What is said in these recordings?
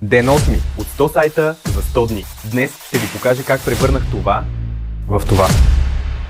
Ден 8 от 100 сайта за 100 дни. Днес ще ви покажа как превърнах това в това.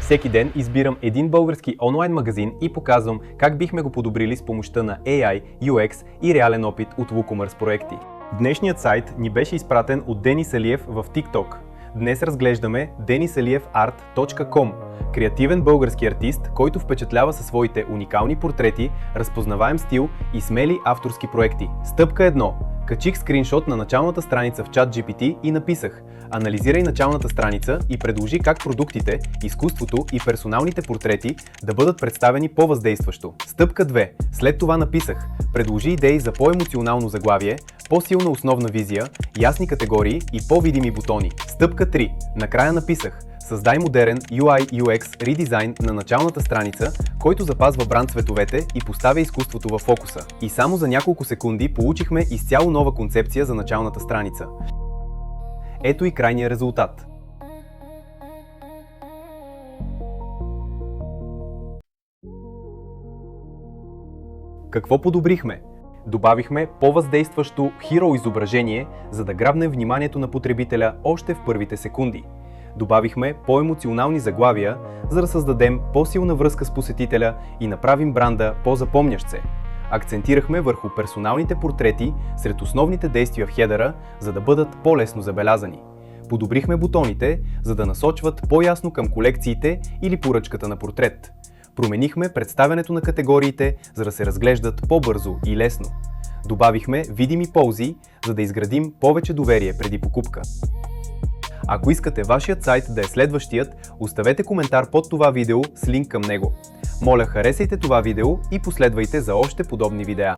Всеки ден избирам един български онлайн магазин и показвам как бихме го подобрили с помощта на AI, UX и реален опит от WooCommerce проекти. Днешният сайт ни беше изпратен от Денис Алиев в TikTok. Днес разглеждаме denisalievart.com, креативен български артист, който впечатлява със своите уникални портрети, разпознаваем стил и смели авторски проекти. Стъпка 1. Качих скриншот на началната страница в ChatGPT и написах: анализирай началната страница и предложи как продуктите, изкуството и персоналните портрети да бъдат представени по-въздействащо. Стъпка 2. След това написах: предложи идеи за по-емоционално заглавие, по-силна основна визия, ясни категории и по-видими бутони. Стъпка 3. Накрая написах: създай модерен UI/UX редизайн на началната страница, който запазва бранд цветовете и поставя изкуството във фокуса. И само за няколко секунди получихме изцяло нова концепция за началната страница. Ето и крайния резултат. Какво подобрихме? Добавихме по-въздействащо hero изображение, за да грабнем вниманието на потребителя още в първите секунди. Добавихме по-емоционални заглавия, за да създадем по-силна връзка с посетителя и направим бранда по-запомнящ се. Акцентирахме върху персоналните портрети сред основните действия в хедъра, за да бъдат по-лесно забелязани. Подобрихме бутоните, за да насочват по-ясно към колекциите или поръчката на портрет. Променихме представянето на категориите, за да се разглеждат по-бързо и лесно. Добавихме видими ползи, за да изградим повече доверие преди покупка. Ако искате вашият сайт да е следващият, оставете коментар под това видео с линк към него. Моля, харесайте това видео и последвайте за още подобни видеа.